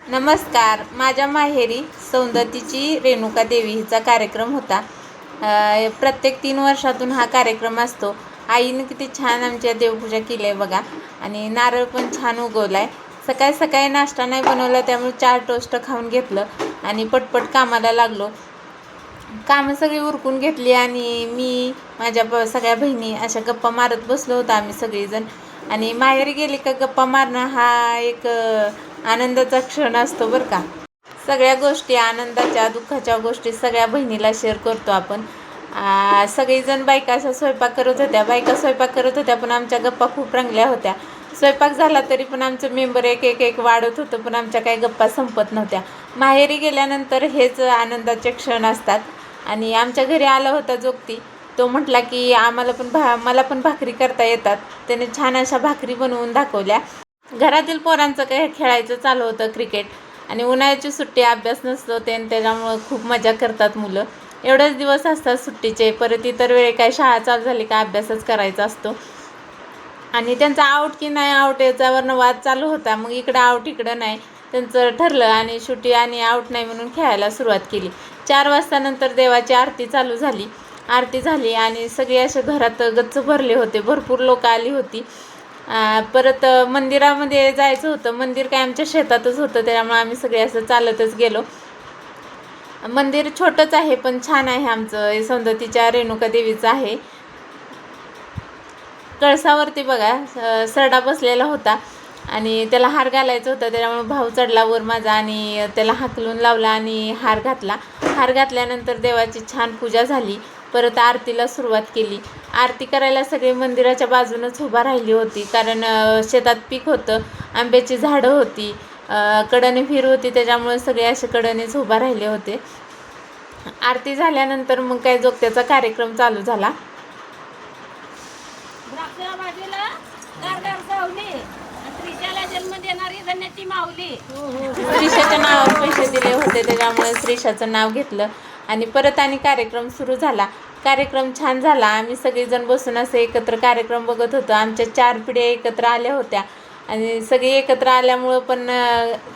नमस्कार. माझ्या माहेरी सौंदतीची रेणुका देवी हिचा कार्यक्रम होता. प्रत्येक 3 वर्षातून हा कार्यक्रम असतो. आईने किती छान आमच्या देवपूजा केली आहे बघा. आणि नारळ पण छान उगवला आहे. सकाळी सकाळी नाश्ता नाही बनवला, त्यामुळे 4 टोस्ट खाऊन घेतलं आणि पटपट कामाला लागलो. कामं सगळी उरकून घेतली आणि मी माझ्या सगळ्या बहिणी अशा गप्पा मारत बसलो होतो आम्ही सगळीजण. आणि माहेरी गेली का गप्पा मारणं हा एक आनंदाचा क्षण असतो बरं का. सगळ्या गोष्टी, आनंदाच्या दुःखाच्या गोष्टी सगळ्या बहिणीला शेअर करतो आपण. सगळीजण बायका अशा स्वयंपाक करत होत्या. बायका स्वयंपाक करत होत्या, पण आमच्या गप्पा खूप रंगल्या होत्या. स्वयंपाक झाला तरी पण आमचं मेंबर एक एक एक वाढत होतं, पण आमच्या काही गप्पा संपत नव्हत्या. माहेरी गेल्यानंतर हेच आनंदाचे क्षण असतात. आणि आमच्या घरी आला होता जोगती. तो म्हटला की आम्हाला पण मला पण भाकरी करता येतात. त्याने छान अशा भाकरी बनवून दाखवल्या. घरातील पोरांचं काय खेळायचं चालू होतं, क्रिकेट. आणि उन्हाळ्याची सुट्टी, अभ्यास नसतो त्याच्यामुळं खूप मजा करतात मुलं. एवढेच दिवस असतात सुट्टीचे. परत इतर वेळी काय शाळा चालू झाली का अभ्यासच करायचा असतो. आणि त्यांचा आऊट की नाही आऊट याच्यावरनं वाद चालू होता. मग इकडं आऊट इकडं नाही त्यांचं ठरलं आणि शेवटी आणि आऊट नाही म्हणून खेळायला सुरुवात केली. 4 वाजता नंतर देवाची आरती चालू झाली. आरती झाली आणि सगळे असे घरात गच्च भरले होते. भरपूर लोक आली होती. परत मंदिरामध्ये जायचं होतं. मंदिर काय आमच्या शेतातच होतं, त्यामुळे आम्ही सगळे असं चालतच गेलो. मंदिर छोटंच आहे पण छान आहे. आमचं सौंदतीच्या रेणुका देवीचं आहे. कळसावरती बघा सरडा बसलेला होता आणि त्याला हार घालायचं होतं, त्याच्यामुळे भाऊ चढला वर माझा आणि त्याला हाकलून लावला आणि हार घातला. हार घातल्यानंतर देवाची छान पूजा झाली. परत आरतीला सुरुवात केली. आरती करायला सगळे मंदिराच्या बाजूनच उभा राहिली होती, कारण शेतात पीक होतं, आंब्याची झाडं होती, कडेने विहीर होती, त्याच्यामुळे सगळे असे कडेनेच उभा राहिले होते. आरती झाल्यानंतर मग काय जोगत्याचा कार्यक्रम चालू झाला. श्रीषाच्या नावावर पैसे दिले होते, त्याच्यामुळे श्रीषाचं नाव घेतलं आणि परत आणि कार्यक्रम सुरू झाला. कार्यक्रम छान झाला. आम्ही सगळेजण बसून असं एकत्र कार्यक्रम बघत होतो. आमच्या 4 पिढ्या एकत्र आल्या होत्या आणि सगळे एकत्र आल्यामुळं पण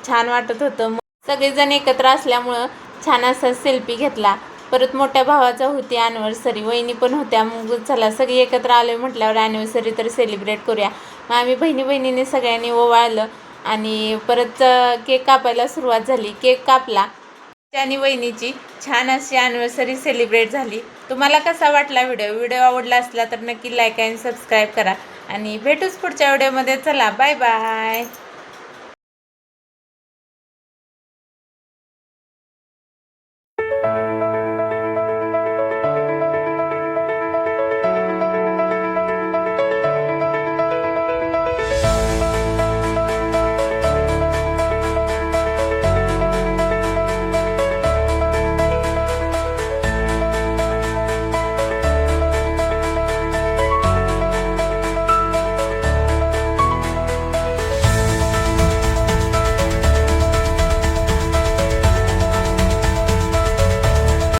छान वाटत होतं. सगळेजण एकत्र असल्यामुळं छान असा सेल्फी घेतला. परत मोठ्या भावाचा होती ॲनिव्हर्सरी, वहिनी पण होत्या. मग चला सगळी एकत्र आलो म्हटल्यावर ॲनिव्हर्सरी तर सेलिब्रेट करूया. मग आम्ही बहिणीने सगळ्यांनी ओवाळलं आणि परत केक कापायला सुरुवात झाली. केक कापला आणि वहिनीची छान अशी ॲनिव्हर्सरी सेलिब्रेट झाली. तुम्हाला कसा वाटला व्हिडिओ आवडला असला तर नक्की लाईक आणि सबस्क्राईब करा आणि भेटूच पुढच्या व्हिडिओमध्ये. चला बाय बाय.